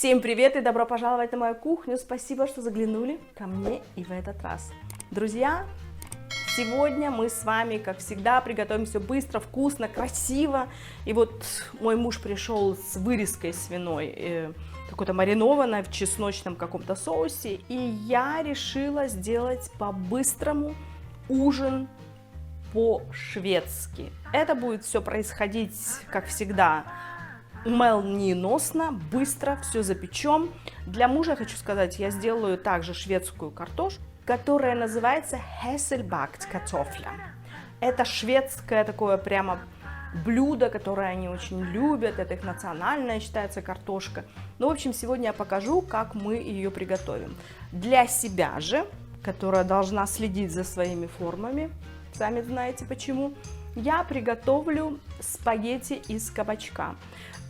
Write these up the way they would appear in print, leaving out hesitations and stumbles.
Всем привет и добро пожаловать на мою кухню. Спасибо, что заглянули ко мне и в этот раз. Друзья, сегодня мы с вами, как всегда, приготовим все быстро, вкусно, красиво. И вот мой муж пришел с вырезкой свиной, какой-то маринованной в чесночном каком-то соусе. И я решила сделать по-быстрому ужин по-шведски. Это будет все происходить, как всегда, молниеносно, быстро, все запечем. Для мужа, хочу сказать, я сделаю также шведскую картошку, которая называется Hässelbakt картофля. Это шведское такое прямо блюдо, которое они очень любят, это их национальная считается картошка. Ну, в общем, сегодня я покажу, как мы ее приготовим. Для себя же, которая должна следить за своими формами, сами знаете почему, я приготовлю спагетти из кабачка.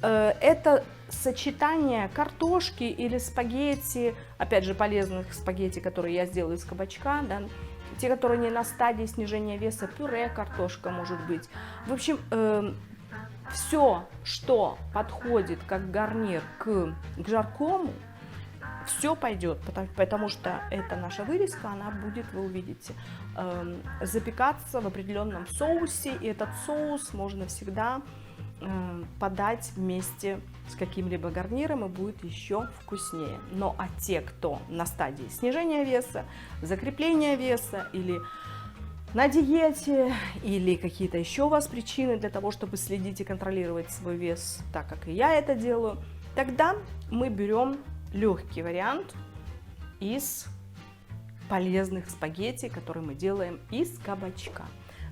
Это сочетание картошки или спагетти, опять же, полезных спагетти, которые я сделаю из кабачка, да, те, которые не на стадии снижения веса, пюре картошка может быть. В общем, все, что подходит как гарнир к жаркому, все пойдет, потому что это наша вырезка, она будет, вы увидите, запекаться в определенном соусе, и этот соус можно всегда подать вместе с каким-либо гарниром, и будет еще вкуснее. Но а те, кто на стадии снижения веса, закрепления веса или на диете, или какие-то еще у вас причины для того, чтобы следить и контролировать свой вес, так как и я это делаю, тогда мы берем легкий вариант из полезных спагетти, которые мы делаем из кабачка.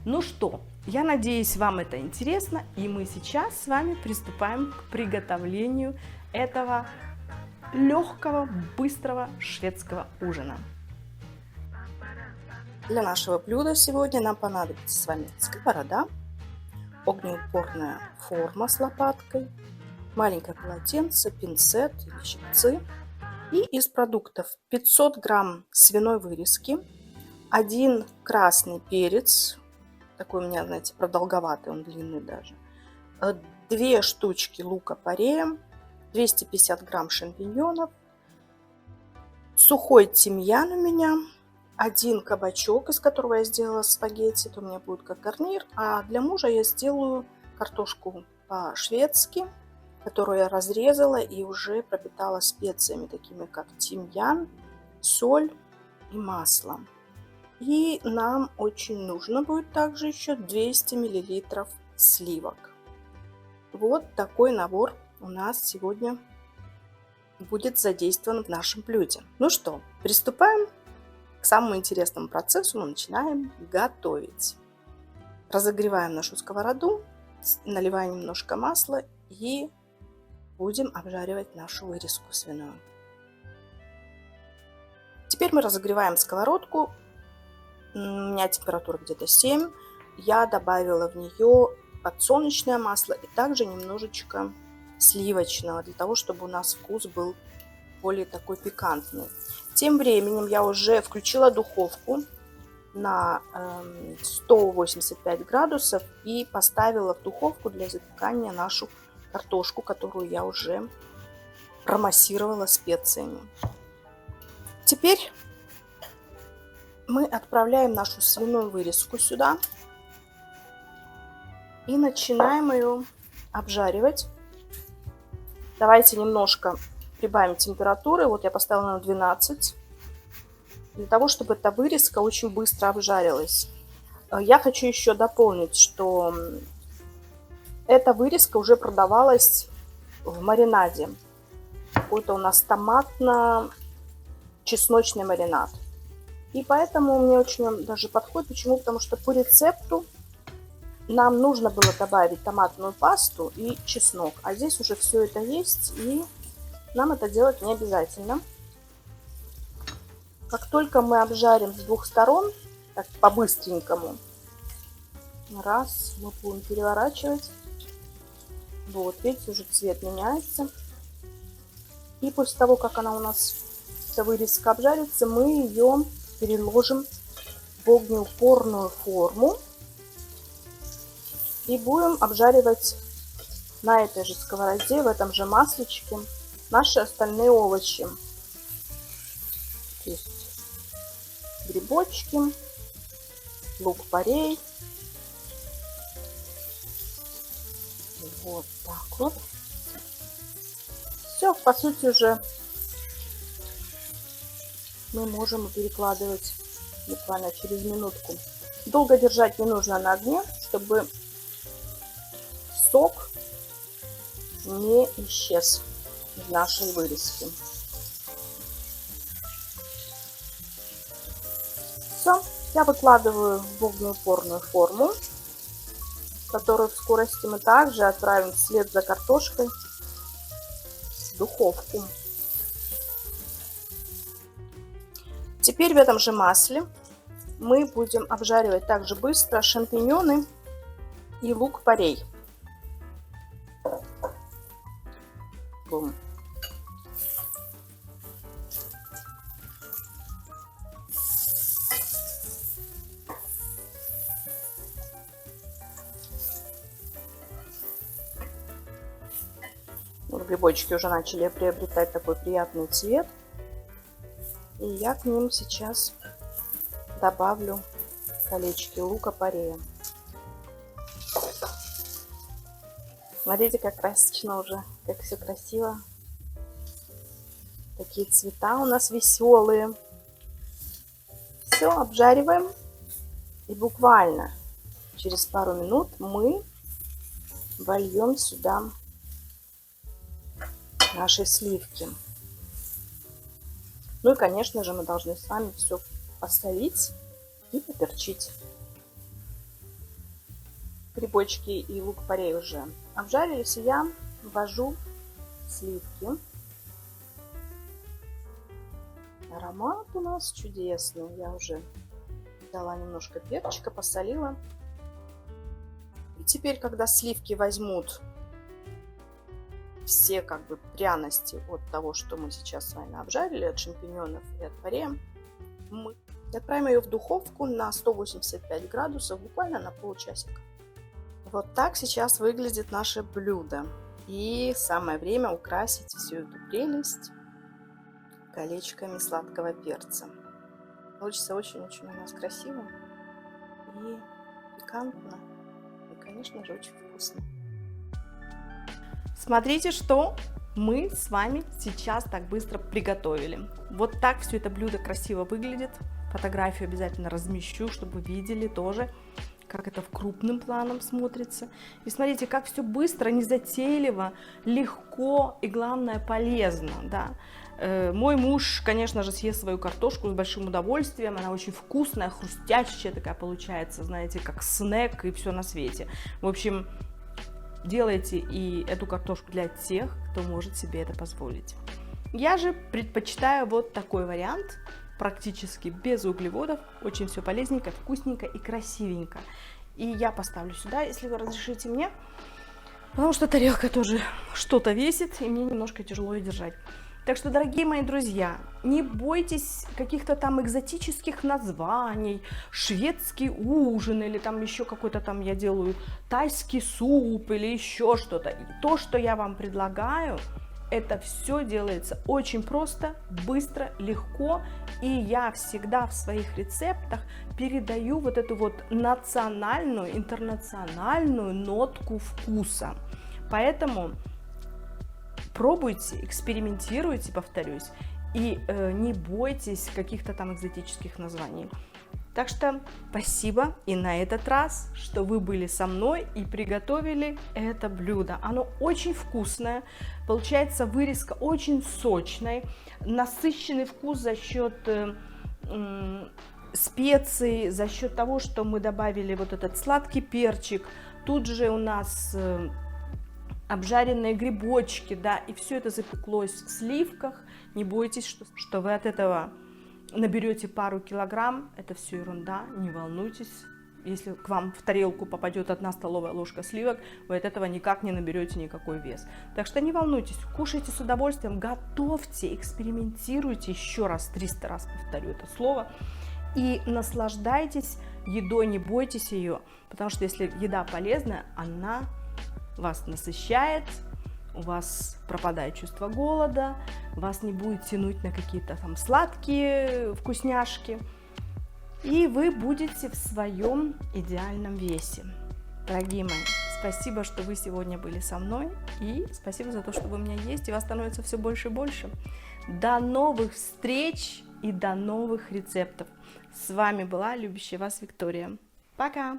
Ну что, я надеюсь, вам это интересно, и мы сейчас с вами приступаем к приготовлению этого легкого, быстрого шведского ужина. Для нашего блюда сегодня нам понадобится с вами сковорода, огнеупорная форма с лопаткой, маленькое полотенце, пинцет или щипцы. И из продуктов 500 грамм свиной вырезки, 1 красный перец, такой у меня, знаете, продолговатый, он длинный даже, 2 штучки лука-порея, 250 грамм шампиньонов, сухой тимьян у меня, 1 кабачок, из которого я сделала спагетти, это у меня будет как гарнир, а для мужа я сделаю картошку по-шведски, которую я разрезала и уже пропитала специями, такими как тимьян, соль и масло. И нам очень нужно будет также еще 200 мл сливок. Вот такой набор у нас сегодня будет задействован в нашем блюде. Ну что, приступаем к самому интересному процессу. Мы начинаем готовить. Разогреваем нашу сковороду, наливаем немножко масла и будем обжаривать нашу вырезку свиную. Теперь мы разогреваем сковородку. У меня температура где-то 7. Я добавила в нее подсолнечное масло и также немножечко сливочного, для того, чтобы у нас вкус был более такой пикантный. Тем временем я уже включила духовку на 185 градусов и поставила в духовку для запекания нашу картошку, которую я уже промассировала специями. Теперь мы отправляем нашу свиную вырезку сюда и начинаем ее обжаривать. Давайте немножко прибавим температуры. Вот я поставила на 12, для того, чтобы эта вырезка очень быстро обжарилась. Я хочу еще дополнить, что эта вырезка уже продавалась в маринаде. Какой-то у нас томатно-чесночный маринад. И поэтому мне очень даже подходит. Почему? Потому что по рецепту нам нужно было добавить томатную пасту и чеснок. А здесь уже все это есть, и нам это делать не обязательно. Как только мы обжарим с двух сторон, так по-быстренькому, раз, мы будем переворачивать. Вот, видите, уже цвет меняется. И после того, как она у нас, эта вырезка обжарится, мы ее переложим в огнеупорную форму и будем обжаривать на этой же сковороде, в этом же маслечке наши остальные овощи. То есть грибочки, лук-порей. Вот так вот. Все, по сути, уже мы можем перекладывать буквально через минутку. Долго держать не нужно на огне, чтобы сок не исчез из нашей вырезки. Все, я выкладываю в огнеупорную форму, которую в скорости мы также отправим вслед за картошкой в духовку. Теперь в этом же масле мы будем обжаривать также быстро шампиньоны и лук-порей. Бум. Грибочки уже начали приобретать такой приятный цвет. И я к ним сейчас добавлю колечки лука-порея. Смотрите, как красочно уже, как все красиво. Такие цвета у нас веселые. Все, обжариваем. И буквально через пару минут мы вольем сюда наши сливки. Ну и, конечно же, мы должны с вами все посолить и поперчить. Грибочки и лук-порей уже обжарились, и я ввожу сливки. Аромат у нас чудесный. Я уже дала немножко перчика, посолила. И теперь, когда сливки возьмут все как бы пряности от того, что мы сейчас с вами обжарили, от шампиньонов и от порея, мы отправим ее в духовку на 185 градусов буквально на полчасика. Вот так сейчас выглядит наше блюдо. И самое время украсить всю эту прелесть колечками сладкого перца. Получится очень-очень у нас красиво и пикантно, и, конечно же, очень вкусно. Смотрите, что мы с вами сейчас так быстро приготовили. Вот так все это блюдо красиво выглядит. Фотографию обязательно размещу, чтобы вы видели тоже, как это в крупным планом смотрится. И смотрите, как все быстро, незатейливо, легко и, главное, полезно. Да? Мой муж, конечно же, съест свою картошку с большим удовольствием. Она очень вкусная, хрустящая такая получается, знаете, как снэк и все на свете. В общем, делайте и эту картошку для тех, кто может себе это позволить. Я же предпочитаю вот такой вариант, практически без углеводов, очень все полезненько, вкусненько и красивенько. И я поставлю сюда, если вы разрешите мне, потому что тарелка тоже что-то весит, и мне немножко тяжело ее держать. Так что, дорогие мои друзья, не бойтесь каких-то там экзотических названий, шведский ужин или там еще какой-то там я делаю тайский суп или еще что-то. И то, что я вам предлагаю, это все делается очень просто, быстро, легко. И я всегда в своих рецептах передаю вот эту вот национальную, интернациональную нотку вкуса. Поэтому пробуйте, экспериментируйте, повторюсь, и не бойтесь каких-то там экзотических названий. Так что спасибо и на этот раз, что вы были со мной и приготовили это блюдо. Оно очень вкусное, получается вырезка очень сочной, насыщенный вкус за счет специй, за счет того, что мы добавили вот этот сладкий перчик. Тут же у нас обжаренные грибочки, да, и все это запеклось в сливках. Не бойтесь, что вы от этого наберете пару килограмм, это все ерунда, не волнуйтесь. Если к вам в тарелку попадет 1 столовая ложка сливок, вы от этого никак не наберете никакой вес. Так что не волнуйтесь, кушайте с удовольствием, готовьте, экспериментируйте, еще раз, 300 раз повторю это слово, и наслаждайтесь едой, не бойтесь ее, потому что если еда полезная, она вас насыщает, у вас пропадает чувство голода, вас не будет тянуть на какие-то там сладкие вкусняшки, и вы будете в своем идеальном весе. Дорогие мои, спасибо, что вы сегодня были со мной, и спасибо за то, что вы у меня есть, и вас становится все больше и больше. До новых встреч и до новых рецептов. С вами была любящая вас Виктория. Пока!